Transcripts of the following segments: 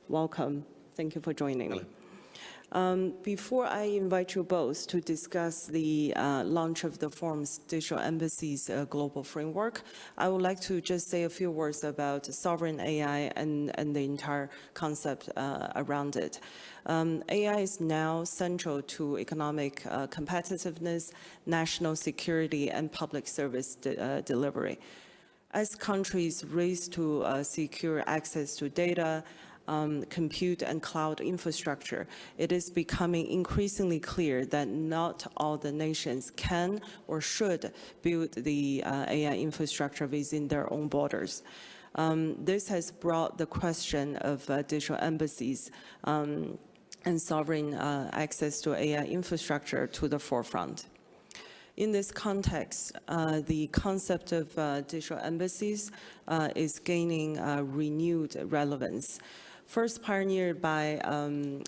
welcome. Thank you for joining me. Before I invite you both to discuss the launch of the forum's Digital Embassies Global Framework, I would like to just say a few words about sovereign AI and the entire concept around it. AI is now central to economic competitiveness, national security, and public service delivery. As countries race to secure access to data, compute and cloud infrastructure, it is becoming increasingly clear that not all the nations can or should build the AI infrastructure within their own borders. This has brought the question of digital embassies and sovereign access to AI infrastructure to the forefront. In this context, the concept of digital embassies is gaining renewed relevance. First pioneered by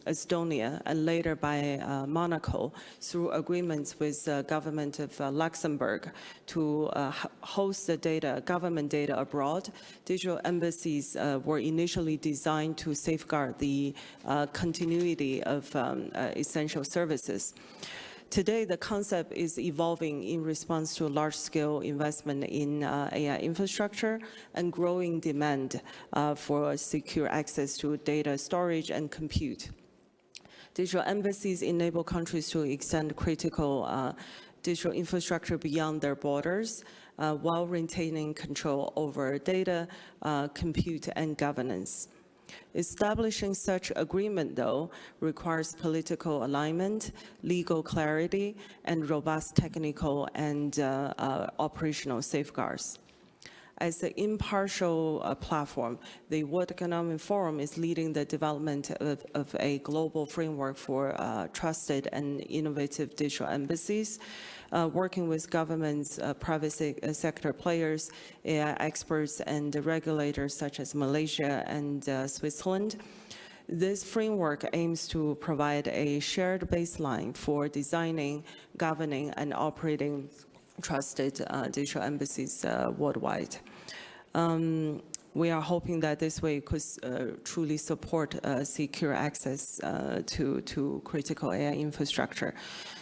Estonia and later by Monaco through agreements with the government of Luxembourg to host the government data abroad, digital embassies were initially designed to safeguard the continuity of essential services. Today, the concept is evolving in response to large-scale investment in AI infrastructure and growing demand for secure access to data storage and compute. Digital embassies enable countries to extend critical digital infrastructure beyond their borders while retaining control over data, compute, and governance. Establishing such agreement, though, requires political alignment, legal clarity, and robust technical and operational safeguards. As an impartial platform, the World Economic Forum is leading the development of a global framework for trusted and innovative digital embassies, working with governments, private sector players, AI experts, and regulators such as Malaysia and Switzerland. This framework aims to provide a shared baseline for designing, governing, and operating trusted digital embassies worldwide. We are hoping that this way could truly support secure access to critical AI infrastructure.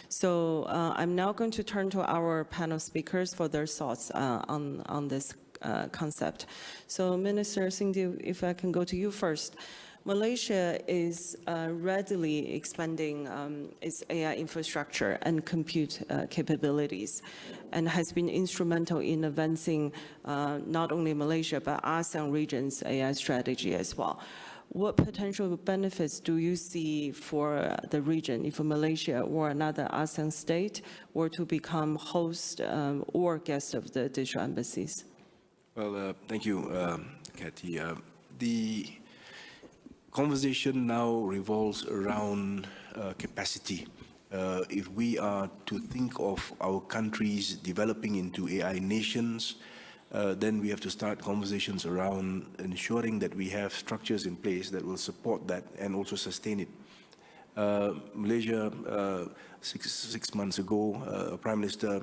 So I'm now going to turn to our panel speakers for their thoughts on this concept. So Minister Singh Deo, if I can go to you first. Malaysia is readily expanding its AI infrastructure and compute capabilities and has been instrumental in advancing not only Malaysia but ASEAN region's AI strategy as well. What potential benefits do you see for the region if Malaysia or another ASEAN state were to become host or guest of the digital embassies? Well, thank you, Cathy. The conversation now revolves around capacity. If we are to think of our countries developing into AI nations, then we have to start conversations around ensuring that we have structures in place that will support that and also sustain it. Malaysia, six months ago, Prime Minister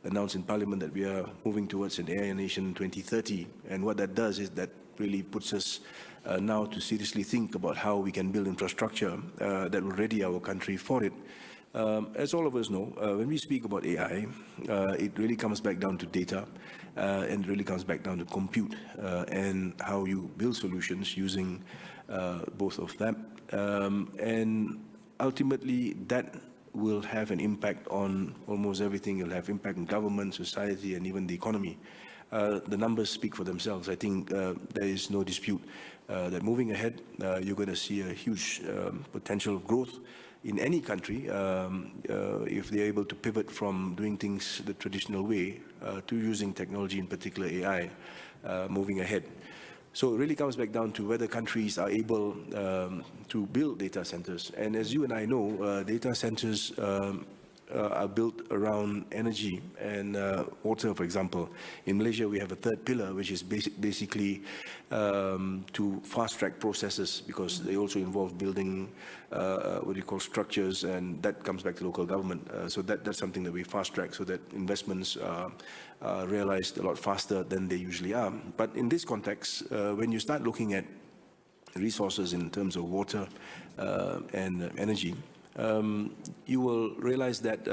announced in Parliament that we are moving towards an AI nation 2030. And what that does is that really puts us now to seriously think about how we can build infrastructure that will ready our country for it. As all of us know, when we speak about AI, it really comes back down to data and it really comes back down to compute and how you build solutions using both of them. And ultimately, that will have an impact on almost everything. It'll have impact on government, society, and even the economy. The numbers speak for themselves. I think there is no dispute that moving ahead, you're going to see a huge potential growth in any country if they're able to pivot from doing things the traditional way to using technology, in particular AI, moving ahead. So it really comes back down to whether countries are able to build data centers. And as you and I know, data centers are built around energy and water, for example. In Malaysia, we have a third pillar, which is basically to fast-track processes because they also involve building what you call structures, and that comes back to local government. So that's something that we fast-track so that investments are realized a lot faster than they usually are. But in this context, when you start looking at resources in terms of water and energy, you will realize that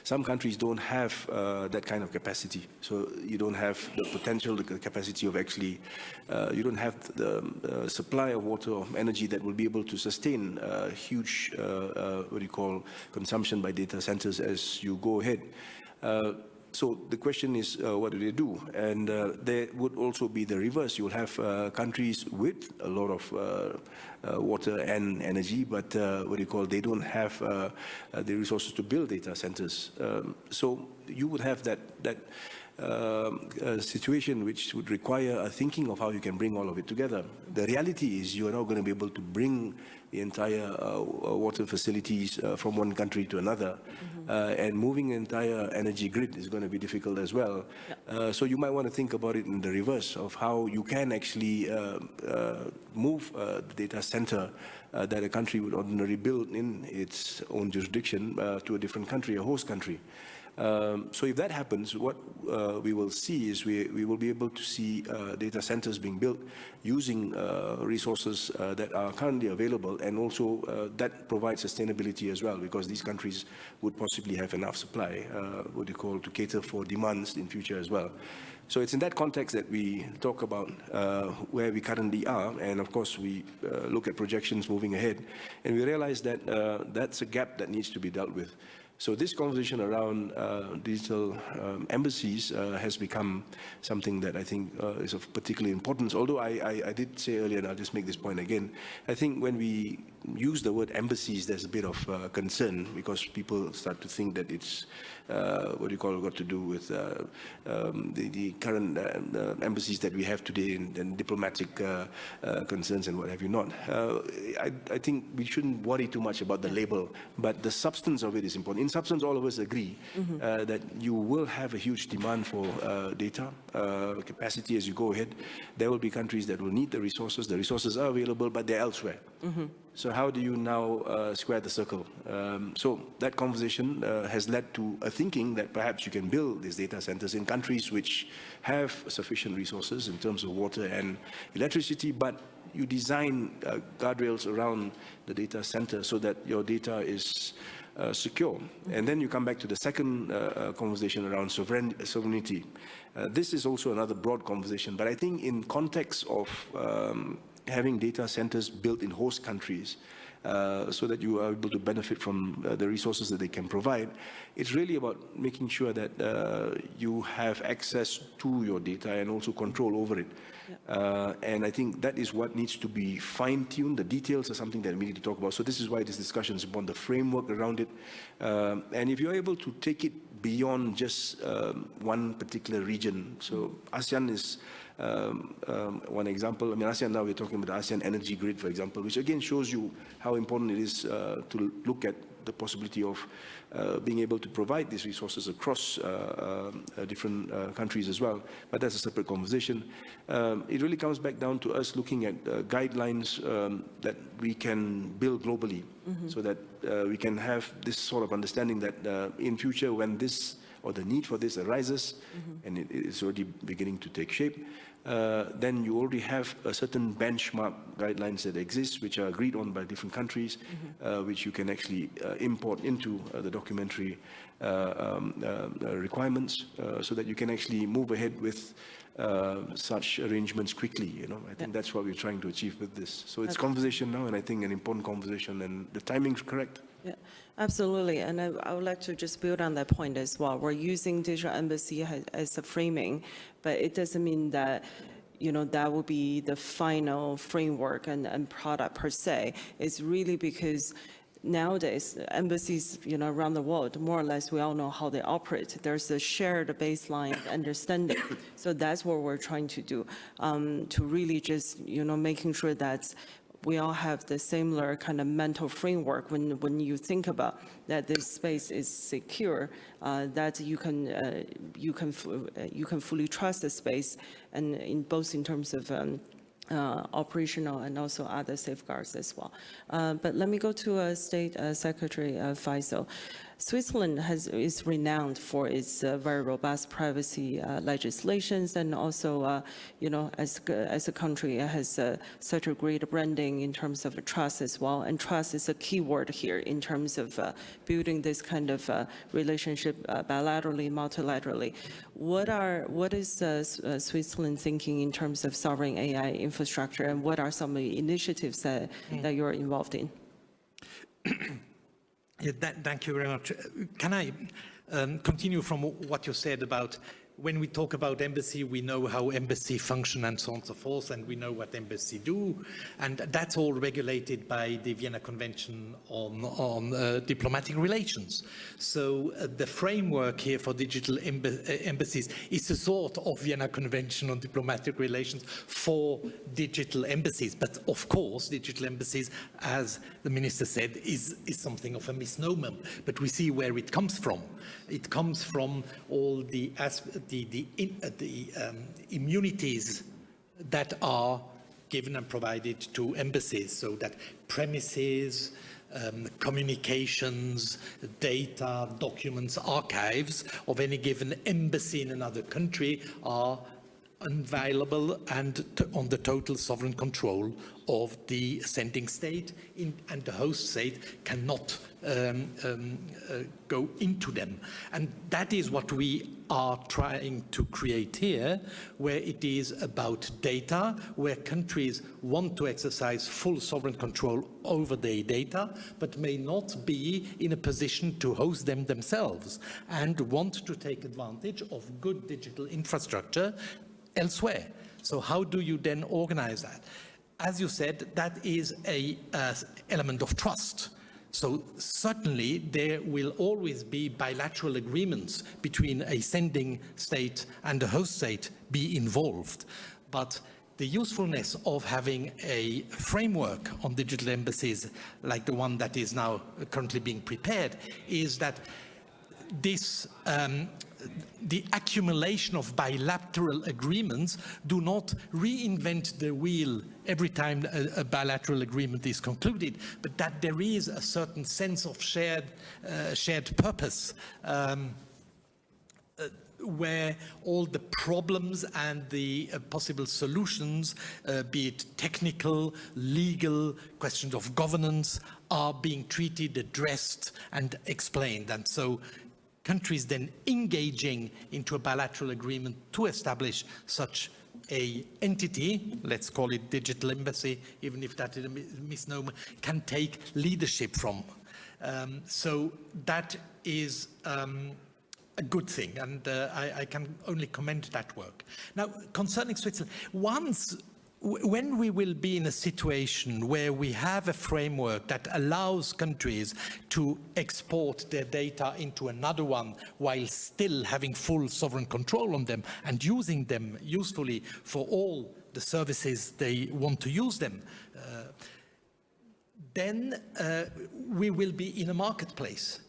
some countries don't have that kind of capacity. So you don't have the potential, the capacity of actually, you don't have the supply of water or energy that will be able to sustain huge, what do you call, consumption by data centers as you go ahead. So the question is, what do they do? And there would also be the reverse. You'll have countries with a lot of water and energy, but what do you call, they don't have the resources to build data centers. So you would have that situation which would require a thinking of how you can bring all of it together. The reality is you are not going to be able to bring the entire water facilities from one country to another. And moving the entire energy grid is going to be difficult as well. So you might want to think about it in the reverse of how you can actually move the data center that a country would ordinarily build in its own jurisdiction to a different country, a host country. So if that happens, what we will see is we will be able to see data centers being built using resources that are currently available, and also that provides sustainability as well, because these countries would possibly have enough supply, what you call, to cater for demands in future as well. So it's in that context that we talk about where we currently are, and of course we look at projections moving ahead, and we realize that that's a gap that needs to be dealt with. So this conversation around digital embassies has become something that I think is of particular importance. Although I did say earlier, and I'll just make this point again, I think when we use the word embassies, there's a bit of concern, because people start to think that it's, what do you call, got to do with the current embassies that we have today, and diplomatic concerns and what have you not. I think we shouldn't worry too much about the label, but the substance of it is important. In substance, all of us agree that you will have a huge demand for data capacity as you go ahead. There will be countries that will need the resources. The resources are available, but they're elsewhere. So how do you now square the circle? So that conversation has led to a thinking that perhaps you can build these data centers in countries which have sufficient resources in terms of water and electricity, but you design guardrails around the data center so that your data is secure. And then you come back to the second conversation around sovereignty. This is also another broad conversation, but I think in context of having data centers built in host countries so that you are able to benefit from the resources that they can provide, it's really about making sure that you have access to your data and also control over it. And I think that is what needs to be fine-tuned. The details are something that we need to talk about. So this is why this discussion is upon the framework around it. And if you're able to take it beyond just one particular region, so ASEAN is one example. I mean, ASEAN now, we're talking about the ASEAN energy grid, for example, which again shows you how important it is to look at the possibility of being able to provide these resources across different countries as well. But that's a separate conversation. It really comes back down to us looking at guidelines that we can build globally, so that we can have this sort of understanding that in future, when this or the need for this arises, and it is already beginning to take shape, then you already have a certain benchmark guidelines that exist, which are agreed on by different countries, which you can actually import into the documentary requirements, so that you can actually move ahead with such arrangements quickly. You know, I think that's what we're trying to achieve with this. So it's conversation now, and I think an important conversation, and the timing's correct. Yeah, absolutely. And I would like to just build on that point as well. We're using digital embassy as a framing, but it doesn't mean that, you know, that will be the final framework and product per se. It's really because nowadays, embassies, you know, around the world, more or less, we all know how they operate. There's a shared baseline understanding. So that's what we're trying to do, to really just, you know, making sure that we all have the similar kind of mental framework when you think about that this space is secure, that you can fully trust the space, and in both in terms of operational and also other safeguards as well. But let me go to State Secretary Fasel. Switzerland is renowned for its very robust privacy legislations, and also, as a country, it has such a great branding in terms of trust as well. And trust is a key word here in terms of building this kind of relationship bilaterally, multilaterally. What is Switzerland thinking in terms of sovereign AI infrastructure, and what are some of the initiatives that you're involved in? Yeah, thank you very much. Can I continue from what you said about when we talk about embassy, we know how embassy function and so on and so forth, and we know what embassy do, and that's all regulated by the Vienna Convention on diplomatic relations. So the framework here for digital embassies is a sort of Vienna Convention on diplomatic relations for digital embassies. But of course, digital embassies, as the minister said, is something of a misnomer. But we see where it comes from. It comes from all the immunities that are given and provided to embassies, so that premises, communications, data, documents, archives of any given embassy in another country are inviolable and on the total sovereign control of the sending state, and the host state cannot go into them. And that is what we are trying to create here, where it is about data, where countries want to exercise full sovereign control over their data, but may not be in a position to host them themselves, and want to take advantage of good digital infrastructure elsewhere. So how do you then organize that? As you said, that is an element of trust. So certainly there will always be bilateral agreements between a sending state and a host state be involved. But the usefulness of having a framework on digital embassies like the one that is now currently being prepared is that this the accumulation of bilateral agreements do not reinvent the wheel every time a bilateral agreement is concluded, but that there is a certain sense of shared purpose, where all the problems and the possible solutions, be it technical, legal, questions of governance, are being treated, addressed, and explained. And so countries then engaging into a bilateral agreement to establish such a entity, let's call it digital embassy, even if that is a misnomer, can take leadership from. So that is a good thing, and I can only commend that work. Now, concerning Switzerland, when we will be in a situation where we have a framework that allows countries to export their data into another one while still having full sovereign control on them and using them usefully for all the services they want to use them, then we will be in a marketplace.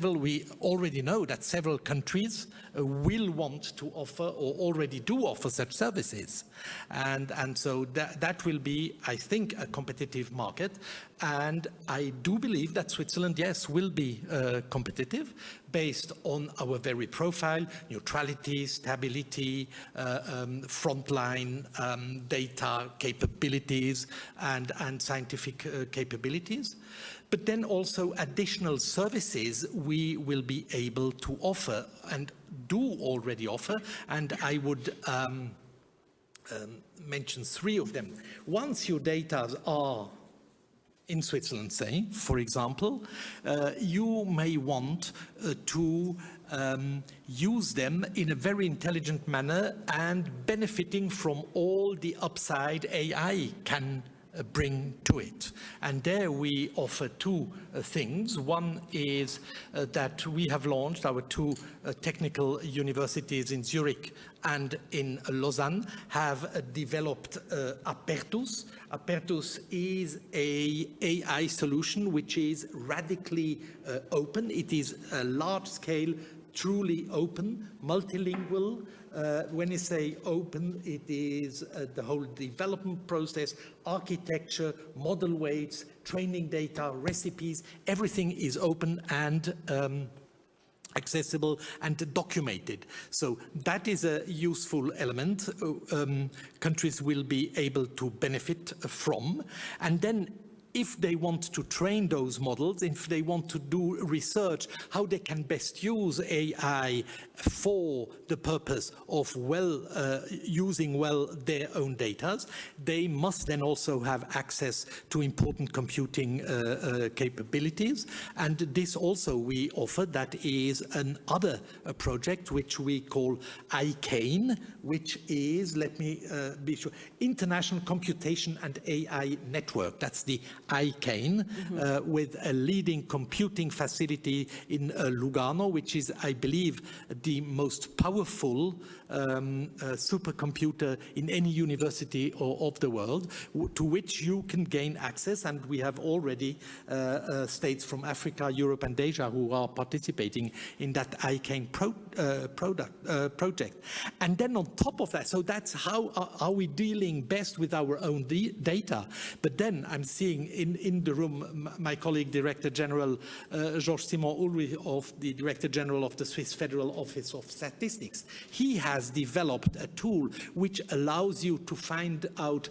We already know that several countries will want to offer or already do offer such services. And so that will be, I think, a competitive market. And I do believe that Switzerland, yes, will be competitive based on our very profile, neutrality, stability, frontline data capabilities, and scientific capabilities. But then also additional services we will be able to offer and do already offer, and I would mention three of them. Once your data are in Switzerland, say, for example, you may want to use them in a very intelligent manner and benefiting from all the upside AI can bring to it. And there we offer two things. One is that we have launched our two technical universities in Zurich and in Lausanne have developed Apertus. Apertus is an AI solution which is radically open. It is a large-scale truly open, multilingual. When you say open, it is the whole development process, architecture, model weights, training data, recipes, everything is open and accessible and documented. So that is a useful element countries will be able to benefit from. And then if they want to train those models, if they want to do research, how they can best use AI for the purpose of using well their own data, they must then also have access to important computing capabilities. And this also we offer. That is another project which we call ICANE, which is, let me be sure, International Computation and AI Network. That's the ICANE, with a leading computing facility in Lugano, which is, I believe, the most powerful supercomputer in any university of the world, to which you can gain access. And we have already states from Africa, Europe and Asia who are participating in that ICANE project. And then on top of that, so that's how are we dealing best with our own data. But then I'm seeing in the room my colleague, Director General Georges-Simon Ulrich, of the Director General of the Swiss Federal Office of Statistics. He has developed a tool which allows you to find out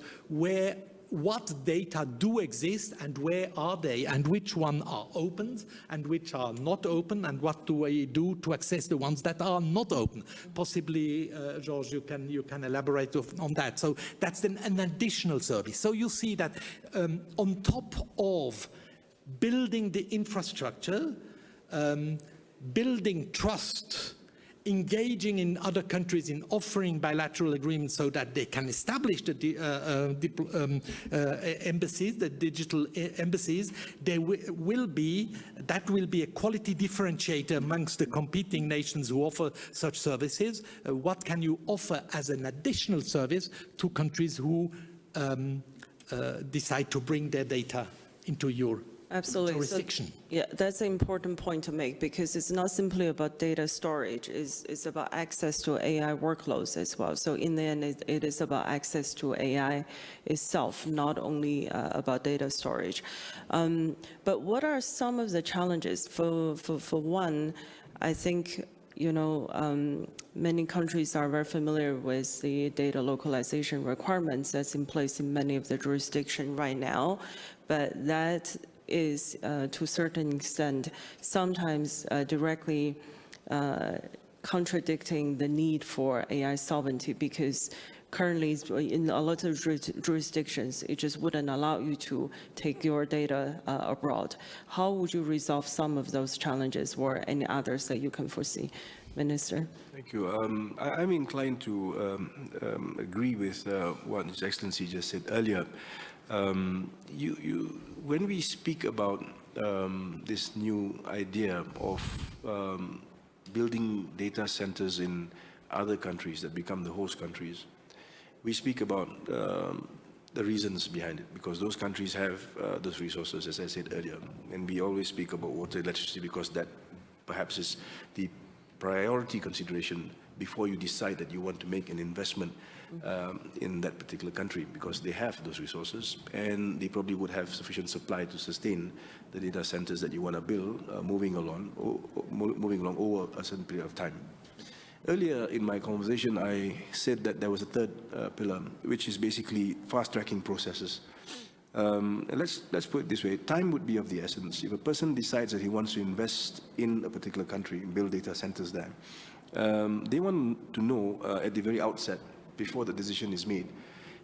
what data do exist and where are they, and which one are opened and which are not open, and what do we do to access the ones that are not open. Possibly, George, you can elaborate on that. So that's an additional service. So you see that on top of building the infrastructure, building trust, engaging in other countries in offering bilateral agreements so that they can establish the embassies, the digital embassies, that will be a quality differentiator amongst the competing nations who offer such services. What can you offer as an additional service to countries who decide to bring their data into your jurisdiction? So, yeah, that's an important point to make, because it's not simply about data storage, it's about access to AI workloads as well. So in the end, it is about access to AI itself, not only about data storage. But what are some of the challenges? For one, I think, many countries are very familiar with the data localization requirements that's in place in many of the jurisdictions right now, but that is, to a certain extent, sometimes directly contradicting the need for AI sovereignty, because currently in a lot of jurisdictions, it just wouldn't allow you to take your data abroad. How would you resolve some of those challenges, or any others that you can foresee? Minister. Thank you. I'm inclined to agree with what His Excellency just said earlier. When we speak about this new idea of building data centers in other countries that become the host countries, we speak about the reasons behind it, because those countries have those resources, as I said earlier. And we always speak about water, electricity, because that perhaps is the priority consideration before you decide that you want to make an investment in that particular country, because they have those resources and they probably would have sufficient supply to sustain the data centers that you want to build moving along over a certain period of time. Earlier in my conversation, I said that there was a third pillar, which is basically fast-tracking processes. Let's put it this way: time would be of the essence. If a person decides that he wants to invest in a particular country, build data centers there, they want to know at the very outset, before the decision is made,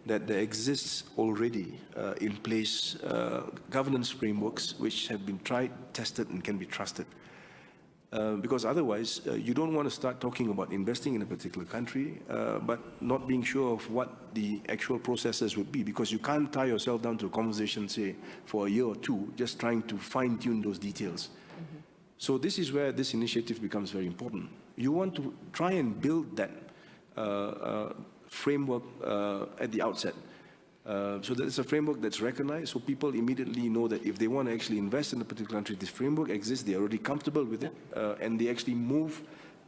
that there exists already in place governance frameworks which have been tried, tested, and can be trusted. Because otherwise, you don't want to start talking about investing in a particular country, but not being sure of what the actual processes would be, because you can't tie yourself down to a conversation, say, for a year or two, just trying to fine-tune those details. Mm-hmm. So this is where this initiative becomes very important. You want to try and build that framework at the outset. So that it's a framework that's recognized, so people immediately know that if they want to actually invest in a particular country, this framework exists, they're already comfortable with it, and they actually move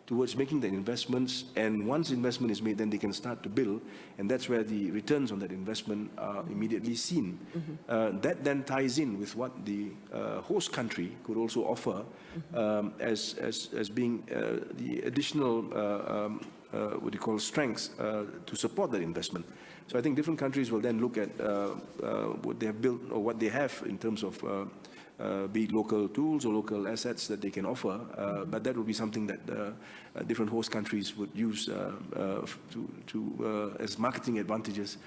towards making the investments, and once investment is made, then they can start to build, and that's where the returns on that investment are immediately seen. That then ties in with what the host country could also offer as being the additional what you call strengths to support that investment. So I think different countries will then look at what they have built or what they have in terms of be it local tools or local assets that they can offer, but that will be something that different host countries would use as marketing advantages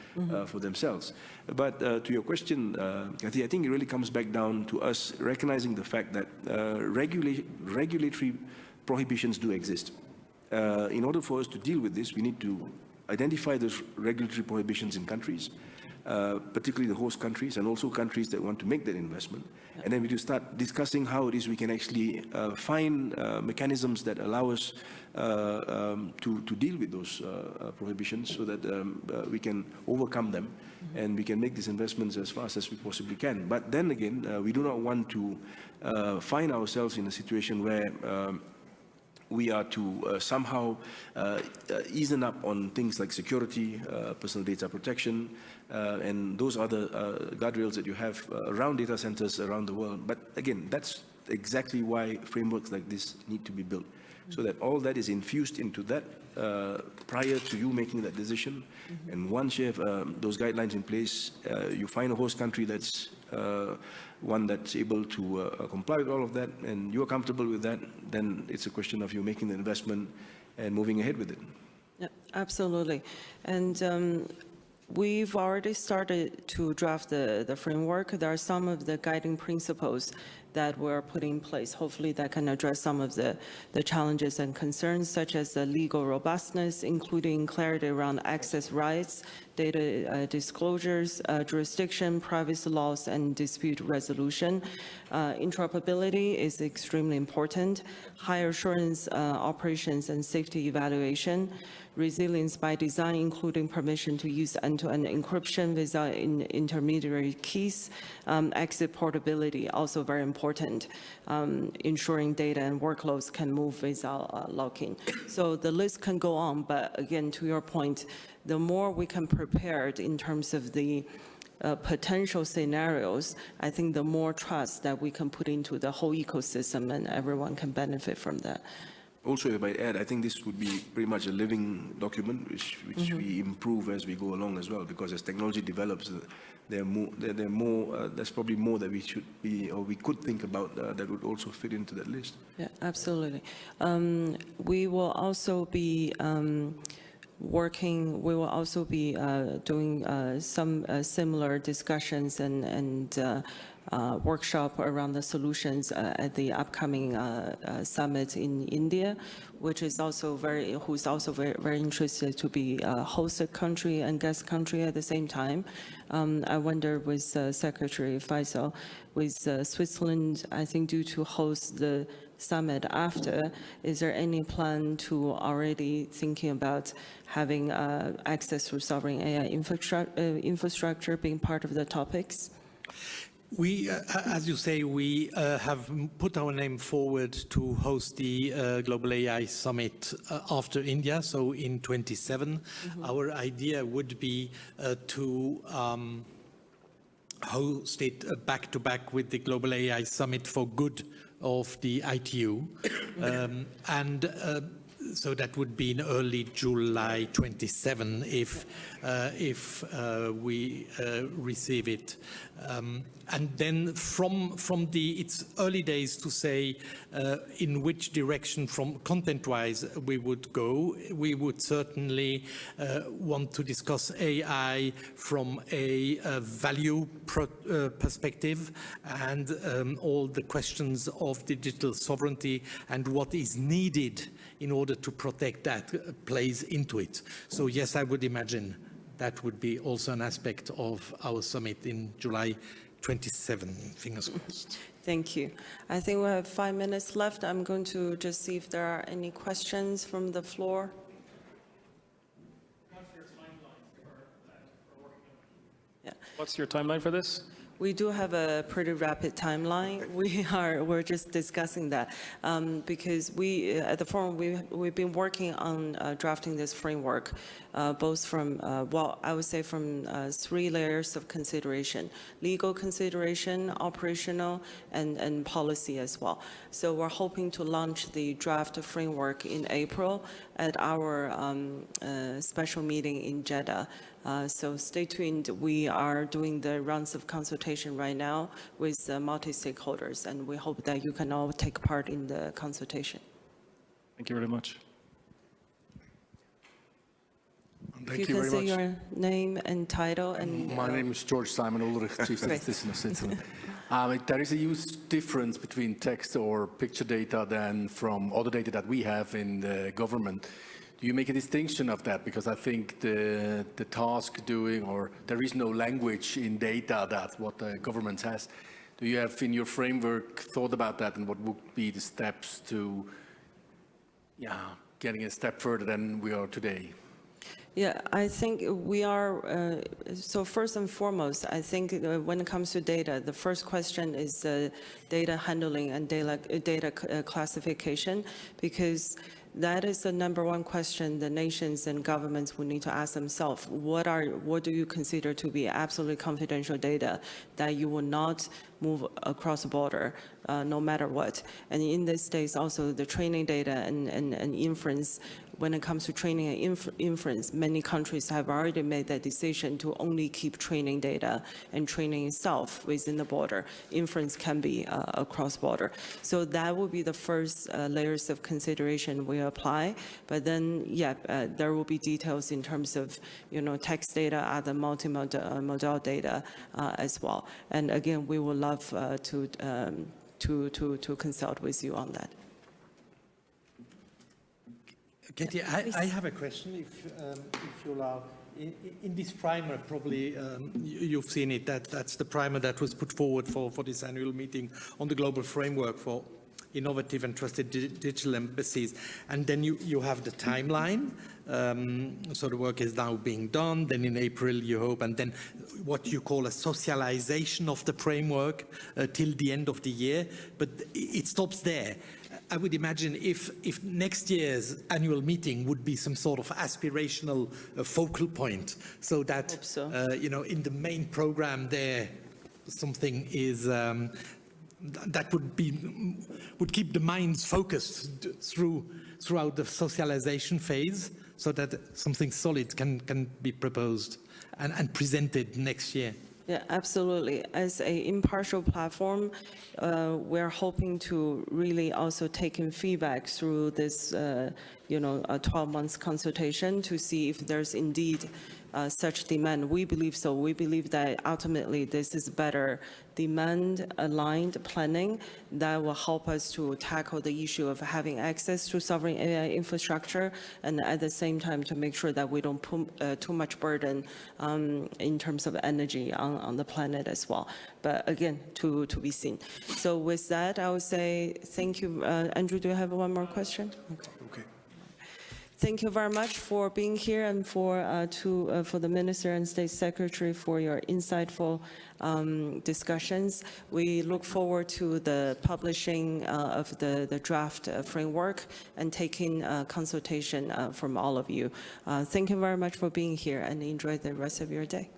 for themselves. But to your question, Cathy, I think it really comes back down to us recognizing the fact that regulatory prohibitions do exist. In order for us to deal with this, we need to identify those regulatory prohibitions in countries, particularly the host countries and also countries that want to make that investment. And then we do start discussing how it is we can actually find mechanisms that allow us to deal with those prohibitions so that we can overcome them and we can make these investments as fast as we possibly can. But then again, we do not want to find ourselves in a situation where we are to somehow ease up on things like security, personal data protection, and those other guardrails that you have around data centers around the world. But again, that's exactly why frameworks like this need to be built, so that all that is infused into that prior to you making that decision. And once you have those guidelines in place, you find a host country that's one that's able to comply with all of that, and you're comfortable with that, then it's a question of you making the investment and moving ahead with it. Yeah, absolutely. And we've already started to draft the framework. There are some of the guiding principles that we're putting in place. Hopefully that can address some of the challenges and concerns, such as the legal robustness, including clarity around access rights, data disclosures, jurisdiction, privacy laws, and dispute resolution. Interoperability is extremely important. High assurance operations and safety evaluation. Resilience by design, including permission to use end-to-end encryption without intermediary keys. Exit portability, also very important. Ensuring data and workloads can move without locking. So the list can go on, but again, to your point, the more we can prepare in terms of the potential scenarios, I think the more trust that we can put into the whole ecosystem, and everyone can benefit from that. Also, if I add, I think this would be pretty much a living document, which we improve as we go along as well, because as technology develops, there's probably more that we should be, or we could think about that would also fit into that list. Yeah, absolutely. We will also be doing some similar discussions and workshop around the solutions at the upcoming summit in India, which is also who's also very interested to be a host country and guest country at the same time. I wonder with Secretary Fasel, with Switzerland, I think due to host the summit after, is there any plan to already thinking about having access to sovereign AI infrastructure being part of the topics? We, as you say, we have put our name forward to host the Global AI Summit after India, so in 27. Our idea would be to host it back-to-back with the Global AI Summit for Good of the ITU. So that would be in early July 27 if we receive it. And then it's early days to say in which direction from content-wise we would go. We would certainly want to discuss AI from a value perspective and all the questions of digital sovereignty and what is needed in order to protect that plays into it. So yes, I would imagine that would be also an aspect of our summit in July 27, fingers crossed. Thank you. I think we have 5 minutes left. I'm going to just see if there are any questions from the floor. What's your timeline for this? We do have a pretty rapid timeline. We're just discussing that because we, at the forum, we've been working on drafting this framework, both from, well, I would say from 3 layers of consideration: legal consideration, operational, and policy as well. So we're hoping to launch the draft framework in April at our special meeting in Jeddah. So stay tuned. We are doing the rounds of consultation right now with multi-stakeholders, and we hope that you can all take part in the consultation. Thank you very much. If you can say your name and title and... My name is George Simon Ulrich, Chief Statistician of Switzerland. There is a huge difference between text or picture data than from other data that we have in the government. Do you make a distinction of that? Because I think the task doing, or there is no language in data that what the government has. Do you have in your framework thought about that, and what would be the steps to getting a step further than we are today? Yeah, I think we are, so first and foremost, I think when it comes to data, the first question is data handling and data classification, because that is the #1 question the nations and governments will need to ask themselves. What do you consider to be absolutely confidential data that you will not move across the border, no matter what? And in this case, also the training data and inference. When it comes to training and inference, many countries have already made that decision to only keep training data and training itself within the border. Inference can be across border. So that will be the first layers of consideration we apply. But then, yeah, there will be details in terms of, text data, other multimodal data as well. And again, we would love to consult with you on that. Cathy, I have a question, if you allow. In this primer, probably you've seen it, that's the primer that was put forward for this annual meeting on the global framework for innovative and trusted digital embassies. And then you have the timeline. So the work is now being done. Then in April, you hope, and then what you call a socialization of the framework till the end of the year. But it stops there. I would imagine if next year's annual meeting would be some sort of aspirational focal point, so that in the main program there, something is that would keep the minds focused throughout the socialization phase, so that something solid can be proposed and presented next year. Yeah, absolutely. As an impartial platform, we're hoping to really also take in feedback through this, a 12-month consultation to see if there's indeed such demand. We believe so. We believe that ultimately this is better demand-aligned planning that will help us to tackle the issue of having access to sovereign AI infrastructure, and at the same time to make sure that we don't put too much burden in terms of energy on the planet as well. But again, to be seen. So with that, I would say thank you. Andrew, do you have one more question? Okay. Thank you very much for being here, and for the Minister and State Secretary for your insightful discussions. We look forward to the publishing of the draft framework and taking consultation from all of you. Thank you very much for being here, and enjoy the rest of your day.